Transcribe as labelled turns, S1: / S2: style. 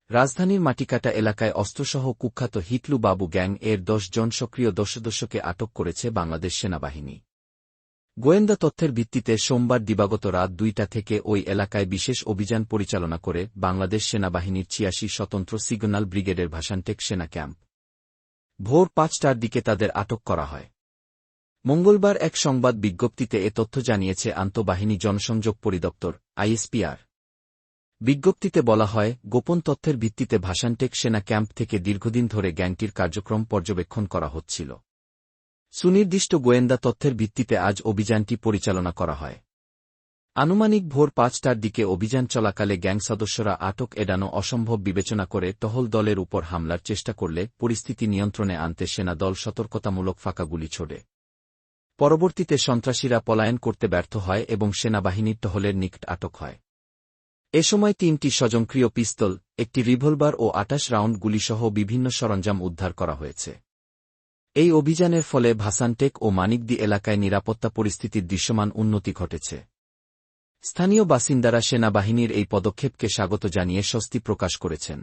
S1: রাজধানীর মাটিকাটা এলাকায় অস্ত্রসহ কুখ্যাত হিটলু বাবু গ্যাং এর ১০ জন সক্রিয় দস্যুকে আটক করেছে বাংলাদেশ সেনাবাহিনী। গোয়েন্দা তথ্যের ভিত্তিতে সোমবার দিবাগত রাত ২টা থেকে ওই এলাকায় বিশেষ অভিযান পরিচালনা করে বাংলাদেশ সেনাবাহিনীর ৮৬ স্বতন্ত্র সিগন্যাল ব্রিগেডের ভাসানটেক সেনা ক্যাম্প। ভোর ৫টার দিকে তাদের আটক করা হয়। মঙ্গলবার এক সংবাদ বিজ্ঞপ্তিতে এ তথ্য জানিয়েছে আন্তঃবাহিনী জনসংযোগ পরিদপ্তর আইএসপিআর। বিজ্ঞপ্তিতে বলা হয়, গোপন তথ্যের ভিত্তিতে ভাসানটেক সেনা ক্যাম্প থেকে দীর্ঘদিন ধরে গ্যাংটির কার্যক্রম পর্যবেক্ষণ করা হচ্ছিল। সুনির্দিষ্ট গোয়েন্দা তথ্যের ভিত্তিতে আজ অভিযানটি পরিচালনা করা হয়। আনুমানিক ভোর ৫টার দিকে অভিযান চলাকালে গ্যাং সদস্যরা আটক এড়ানো অসম্ভব বিবেচনা করে টহল দলের উপর হামলার চেষ্টা করলে পরিস্থিতি নিয়ন্ত্রণে আনতে সেনা দল সতর্কতামূলক ফাঁকা গুলি ছোড়ে। পরবর্তীতে সন্ত্রাসীরা পলায়ন করতে ব্যর্থ হয় এবং সেনাবাহিনীর টহলের নিকট আটক হয়। এ সময় ৩টি স্বয়ংক্রিয় পিস্তল, একটি রিভলভার ও ২৮ রাউন্ড গুলিসহ বিভিন্ন সরঞ্জাম উদ্ধার করা হয়েছে। এই অভিযানের ফলে ভাসানটেক ও মানিকদি এলাকায় নিরাপত্তা পরিস্থিতির দৃশ্যমান উন্নতি ঘটেছে। স্থানীয় বাসিন্দারা সেনাবাহিনীর এই পদক্ষেপকে স্বাগত জানিয়ে স্বস্তি প্রকাশ করেছেন।